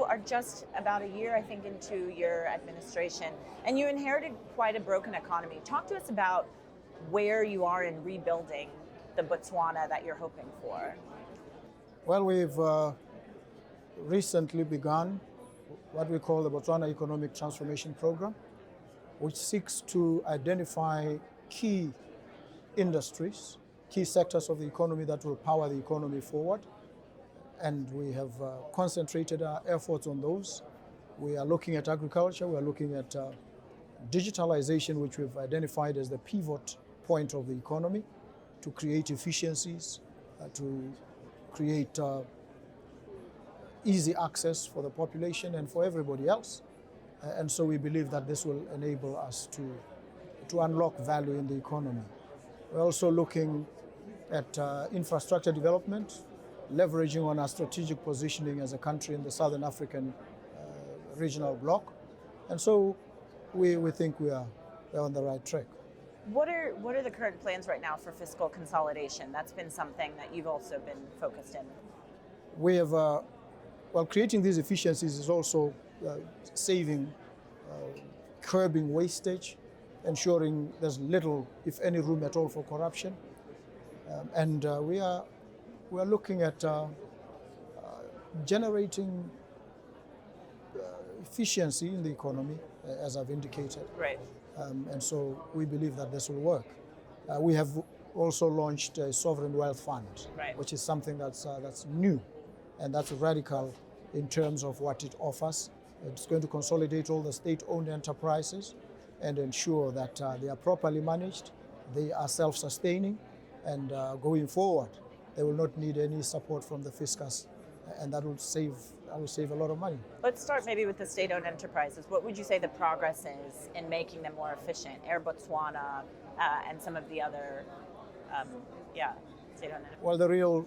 are just about a year, I think, into your administration, and you inherited quite a broken economy. Talk to us about where you are in rebuilding the Botswana that you're hoping for. Well, we've recently begun what we call the Botswana Economic Transformation Program, which seeks to identify key industries, key sectors of the economy that will power the economy forward. And we have concentrated our efforts on those. We are looking at agriculture, we are looking at digitalization, which we've identified as the pivot point of the economy, to create efficiencies, to create easy access for the population and for everybody else. And so we believe that this will enable us to unlock value in the economy. We're also looking at infrastructure development, leveraging on our strategic positioning as a country in the Southern African regional bloc. And so we think we're on the right track. What are the current plans right now for fiscal consolidation? That's been something that you've also been focused in. We have, creating these efficiencies is also saving, curbing wastage, ensuring there's little, if any, room at all for corruption. And we are looking at generating efficiency in the economy, as I've indicated. Right. And so we believe that this will work. We have also launched a Sovereign Wealth Fund, right, which is something that's new and that's radical in terms of what it offers. It's going to consolidate all the state-owned enterprises and ensure that they are properly managed, they are self-sustaining, and going forward, they will not need any support from the fiscus, and that will save a lot of money. Let's start maybe with the state-owned enterprises. What would you say the progress is in making them more efficient? Air Botswana and some of the other, state-owned enterprises. Well, the real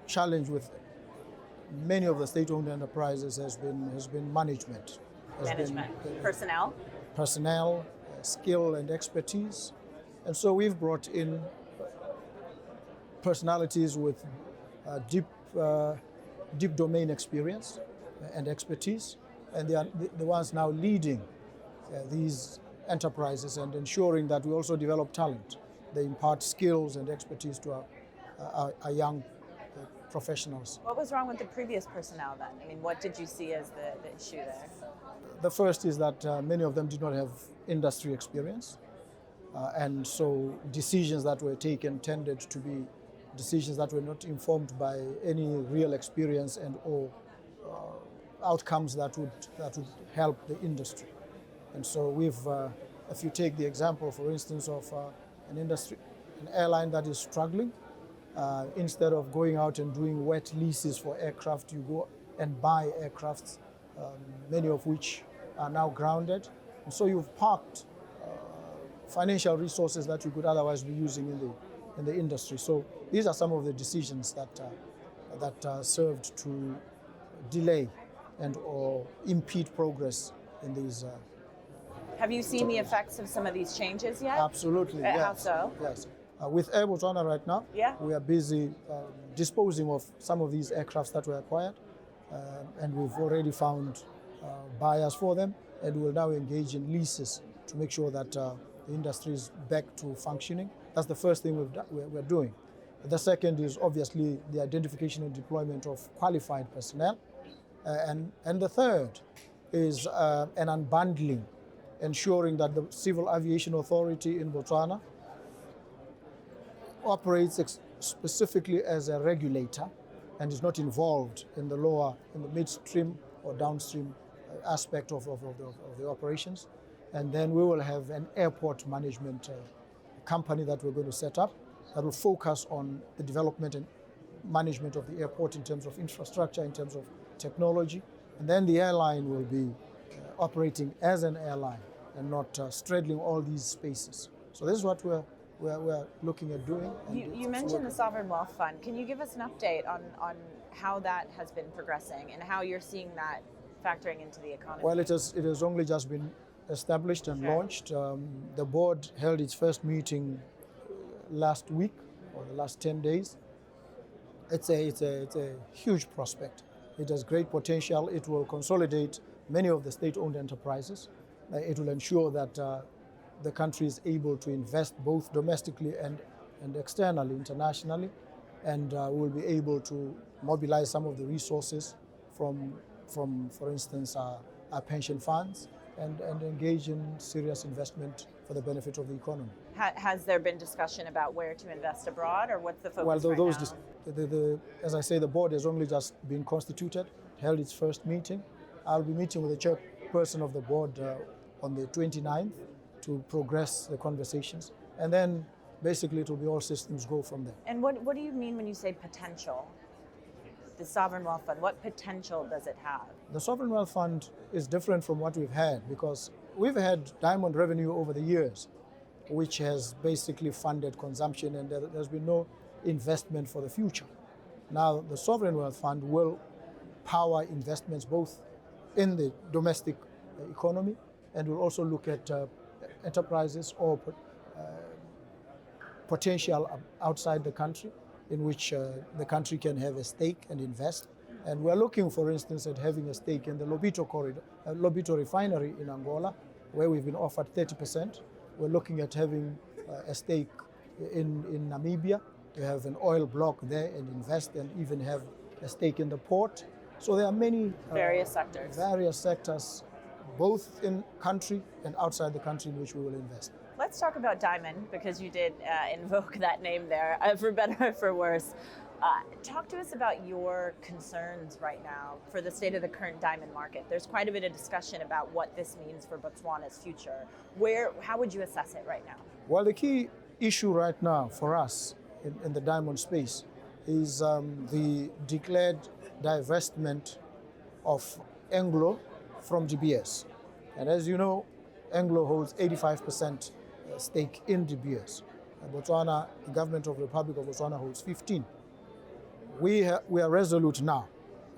challenge with many of the state-owned enterprises has been management. Personnel, skill and expertise. And so we've brought in personalities with deep domain experience and expertise, and they are the ones now leading these enterprises and ensuring that we also develop talent. They impart skills and expertise to our young professionals. What was wrong with the previous personnel then? I mean, what did you see as the issue there? The first is that many of them did not have industry experience, and so decisions that were taken tended to be decisions that were not informed by any real experience and or outcomes that would help the industry. And so we've, if you take the example, for instance, of an airline that is struggling, instead of going out and doing wet leases for aircraft, you go and buy aircrafts, many of which are now grounded. And so you've parked financial resources that you could otherwise be using in the industry. So these are some of the decisions that served to delay and or impede progress in these. Have you seen the effects of some of these changes yet? Absolutely. Yes. How so? Yes. With Air Botswana right now, we are busy disposing of some of these aircrafts that were acquired, and we've already found buyers for them, and we'll now engage in leases to make sure that the industry is back to functioning. That's the first thing we're doing. The second is obviously the identification and deployment of qualified personnel, and the third is an unbundling, ensuring that the Civil Aviation Authority in Botswana operates specifically as a regulator and is not involved in the midstream or downstream aspect of the operations. And then we will have an airport management company that we're going to set up that will focus on the development and management of the airport in terms of infrastructure, in terms of technology. And then the airline will be operating as an airline and not straddling all these spaces. So this is what we're looking at doing. You mentioned the Sovereign Wealth Fund. Can you give us an update on how that has been progressing and how you're seeing that factoring into the economy? Well, it has only just been established and launched. The board held its first meeting last week or the last 10 days. It's a huge prospect. It has great potential. It will consolidate many of the state-owned enterprises. It will ensure that the country is able to invest both domestically and externally, internationally, and will be able to mobilize some of the resources from for instance, our pension funds and engage in serious investment for the benefit of the economy. Has there been discussion about where to invest abroad, or what's the focus Well, right now? As I say, the board has only just been constituted, held its first meeting. I'll be meeting with the chairperson of the board on the 29th to progress the conversations, and then basically it will be all systems go from there. And what do you mean when you say potential? The Sovereign Wealth Fund, what potential does it have? The Sovereign Wealth Fund is different from what we've had because we've had diamond revenue over the years, which has basically funded consumption, and there's been no investment for the future. Now, the Sovereign Wealth Fund will power investments both in the domestic economy, and will also look at enterprises or potential outside the country in which the country can have a stake and invest. And we're looking, for instance, at having a stake in the Lobito corridor, Lobito refinery in Angola, where we've been offered 30%. We're looking at having a stake in Namibia, to have an oil block there and invest, and even have a stake in the port. So there are many various sectors, both in country and outside the country, in which we will invest. Let's talk about diamond, because you did invoke that name there, for better or for worse. Talk to us about your concerns right now for the state of the current diamond market. There's quite a bit of discussion about what this means for Botswana's future. How would you assess it right now? Well, the key issue right now for us in the diamond space is the declared divestment of Anglo from DBS. And as you know, Anglo holds 85% stake in DBS. Botswana, the government of the Republic of Botswana holds 15. We are resolute now,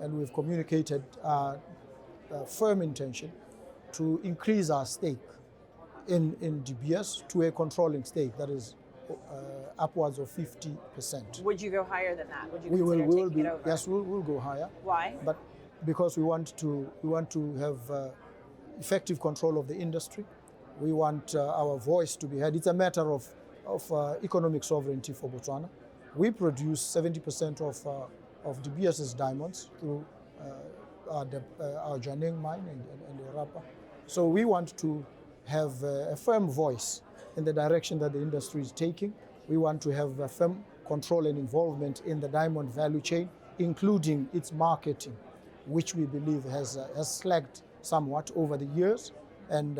and we've communicated a firm intention to increase our stake in DBS to a controlling stake that is upwards of 50%. Would you go higher than that? Would you we consider will taking be, it over? Yes, we'll go higher. Why? But because we want to have effective control of the industry. We want our voice to be heard. It's a matter of economic sovereignty for Botswana. We produce 70% of DBS's diamonds through our Janeng mine and Orapa. So we want to have a firm voice in the direction that the industry is taking. We want to have a firm control and involvement in the diamond value chain, including its marketing, which we believe has slacked somewhat over the years. And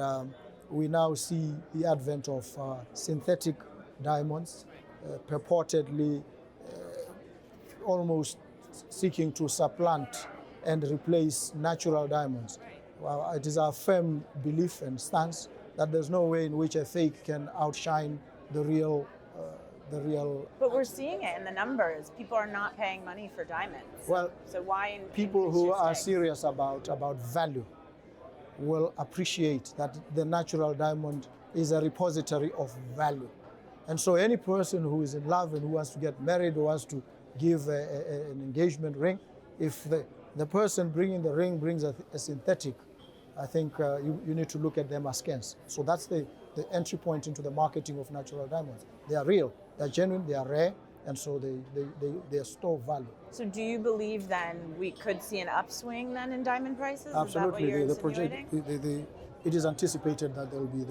we now see the advent of synthetic diamonds, purportedly almost seeking to supplant and replace natural diamonds. Well, it is our firm belief and stance that there's no way in which a fake can outshine the real. But we're seeing it in the numbers. People are not paying money for diamonds. Well, so why people who are serious about value will appreciate that the natural diamond is a repository of value. And so any person who is in love and who wants to get married, who wants to give an engagement ring, if the person bringing the ring brings a synthetic, I think you need to look at them askance. So that's the entry point into the marketing of natural diamonds. They are real, they're genuine, they are rare, and so they store value. So do you believe then we could see an upswing then in diamond prices? Absolutely. Is that what you're insinuating? It is anticipated that there will be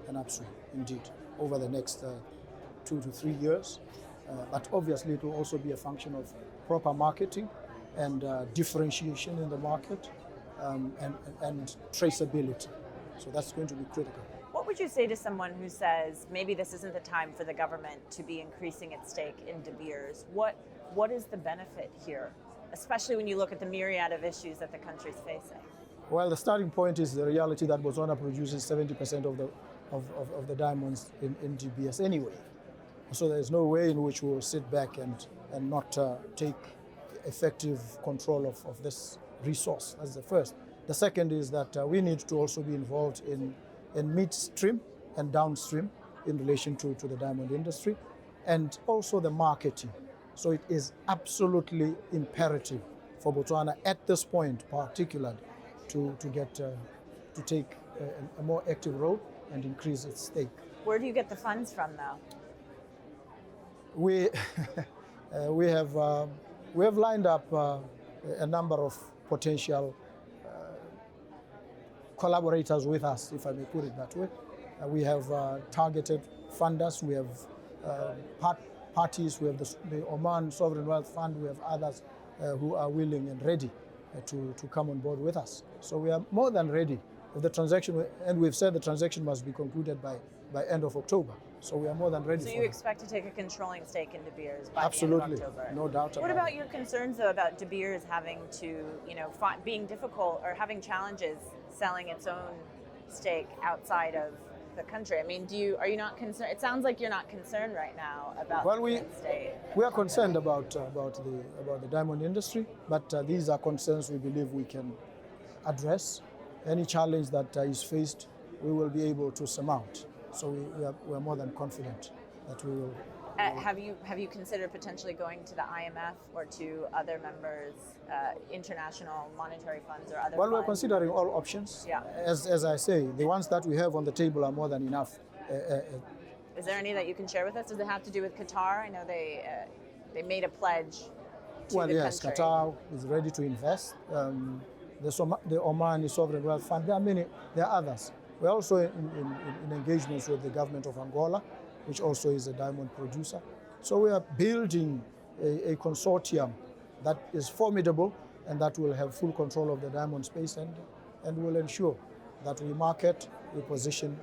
an upswing indeed over the next 2 to 3 years. But obviously it will also be a function of proper marketing and differentiation in the market and traceability. So that's going to be critical. What would you say to someone who says maybe this isn't the time for the government to be increasing its stake in De Beers? What is the benefit here, especially when you look at the myriad of issues that the country's facing? Well, the starting point is the reality that Botswana produces 70% of the diamonds in DBS anyway. So there's no way in which we'll sit back and not take effective control of this resource. That's the first. The second is that we need to also be involved in midstream and downstream in relation to the diamond industry, and also the marketing. So it is absolutely imperative for Botswana at this point, particularly, to take a more active role and increase its stake. Where do you get the funds from, though? We we have lined up a number of potential collaborators with us, if I may put it that way. We have targeted funders, we have parties, we have the Oman Sovereign Wealth Fund, we have others who are willing and ready to come on board with us. So we are more than ready. If the transaction, and we've said the transaction must be concluded by end of October. So we are more than ready. So for you that. expect to take a controlling stake in De Beers by Absolutely, the end of October? no doubt about it. What about your concerns, though, about De Beers having to, being difficult or having challenges selling its own stake outside of the country? I mean, are you not concerned? It sounds like you're not concerned right now about the state. We are concerned about the diamond industry, but these are concerns we believe we can address. Any challenge that is faced, we will be able to surmount. So we are more than confident that we will. Have you considered potentially going to the IMF or to other members, international monetary funds or other funds? Well, we're considering all options. Yeah. As I say, the ones that we have on the table are more than enough. Is there any that you can share with us? Does it have to do with Qatar? I know they made a pledge to well, the yes, country. Qatar is ready to invest. The Oman Sovereign Wealth Fund. There are others. We're also in engagements with the government of Angola, which also is a diamond producer. So we are building a consortium that is formidable and that will have full control of the diamond space and will ensure that we market, we position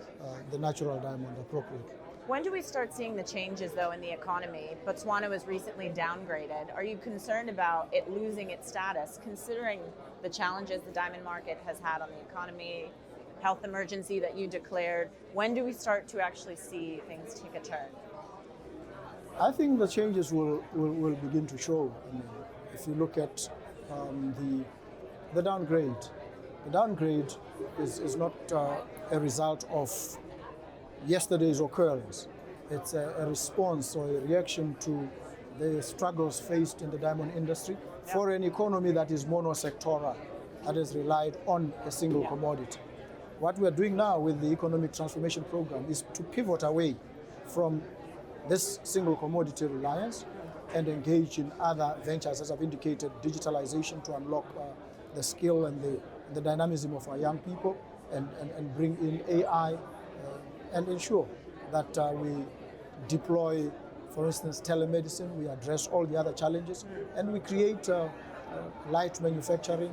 the natural diamond appropriately. When do we start seeing the changes, though, in the economy? Botswana was recently downgraded. Are you concerned about it losing its status, considering the challenges the diamond market has had on the economy, health emergency that you declared? When do we start to actually see things take a turn? I think the changes will begin to show. I mean, if you look at the downgrade, is not a result of yesterday's occurrence. It's a response or a reaction to the struggles faced in the diamond industry for an economy that is monosectoral, that has relied on a single commodity. What we're doing now with the economic transformation program is to pivot away from this single commodity reliance and engage in other ventures, as I've indicated, digitalization to unlock the skill and the dynamism of our young people and bring in AI and ensure that we deploy, for instance, telemedicine, we address all the other challenges, and we create light manufacturing,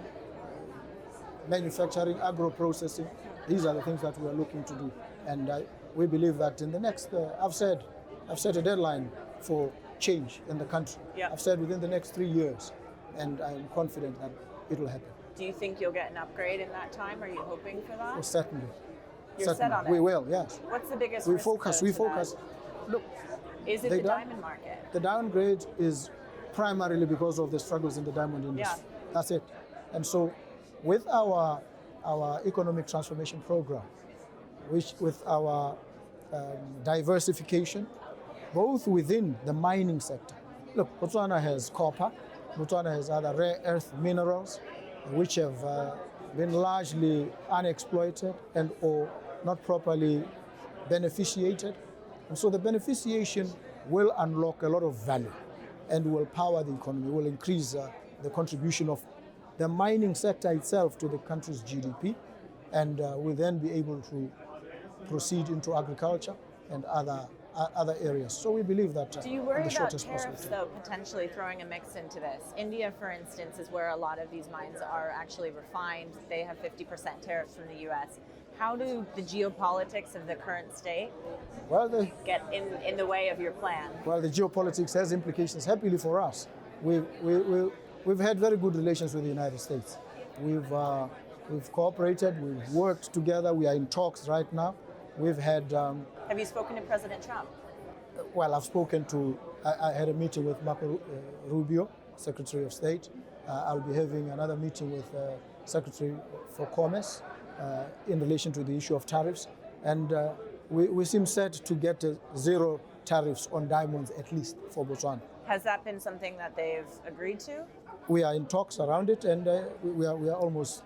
agro-processing. These are the things that we are looking to do. And we believe that in the next, I've set a deadline for change in the country. Yep. I've said within the next 3 years, and I'm confident that it will happen. Do you think you'll get an upgrade in that time? Are you hoping for that? Oh, certainly. You're Certainly. set on it? We will, yes. What's the biggest We risk, focus. though, We to focus. that? Look, Is it they the don't- diamond market? the downgrade is primarily because of the struggles in the diamond industry. Yeah. That's it. And so, with our economic transformation program, which with our diversification, both within the mining sector. Look, Botswana has copper. Botswana has other rare earth minerals, which have been largely unexploited and or not properly beneficiated. And so the beneficiation will unlock a lot of value and will power the economy, will increase the contribution of the mining sector itself to the country's GDP, and will then be able to proceed into agriculture and other areas. So we believe that Do you in worry the about shortest possible tariffs, time. though, potentially throwing a mix into this? India, for instance, is where a lot of these mines are actually refined. They have 50% tariffs from the U.S. How do the geopolitics of the current state Well, get in the way of your plan? the geopolitics has implications. Happily for us, we've had very good relations with the United States. We've cooperated. We've worked together. We are in talks right now. We've had. Have you spoken to President Trump? Well, I've spoken to. I had a meeting with Marco Rubio, Secretary of State. I'll be having another meeting with Secretary for Commerce in relation to the issue of tariffs, and we seem set to get zero tariffs on diamonds, at least for Botswana. Has that been something that they've agreed to? we are in talks around it, and we are almost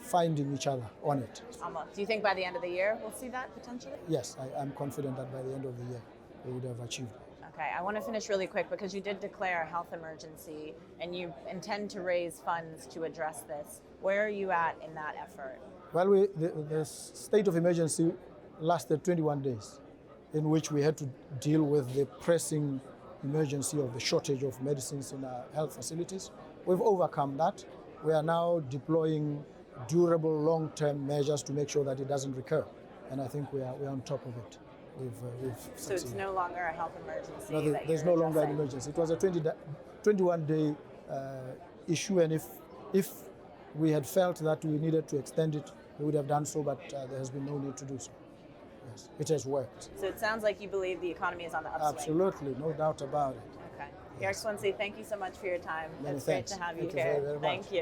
finding each other on it. Almost. Do you think by the end of the year we'll see that potentially? Yes, I'm confident that by the end of the year we would have achieved it. Okay, I want to finish really quick because you did declare a health emergency and you intend to raise funds to address this. Where are you at in that effort? Well, the state of emergency lasted 21 days, in which we had to deal with the pressing emergency of the shortage of medicines in our health facilities. We've overcome that. We are now deploying durable long-term measures to make sure that it doesn't recur. And I think we are on top of it. We've So it's no longer a health emergency? No, there's no longer an emergency. It was a 21-day issue, and if we had felt that we needed to extend it, we would have done so, but there has been no need to do so. Yes, it has worked. So it sounds like you believe the economy is on the upswing. Absolutely, no doubt about it. Okay. Your Excellency, thank you so much for your time. Many It's great thanks. to have you Thank you here. very much. Thank you.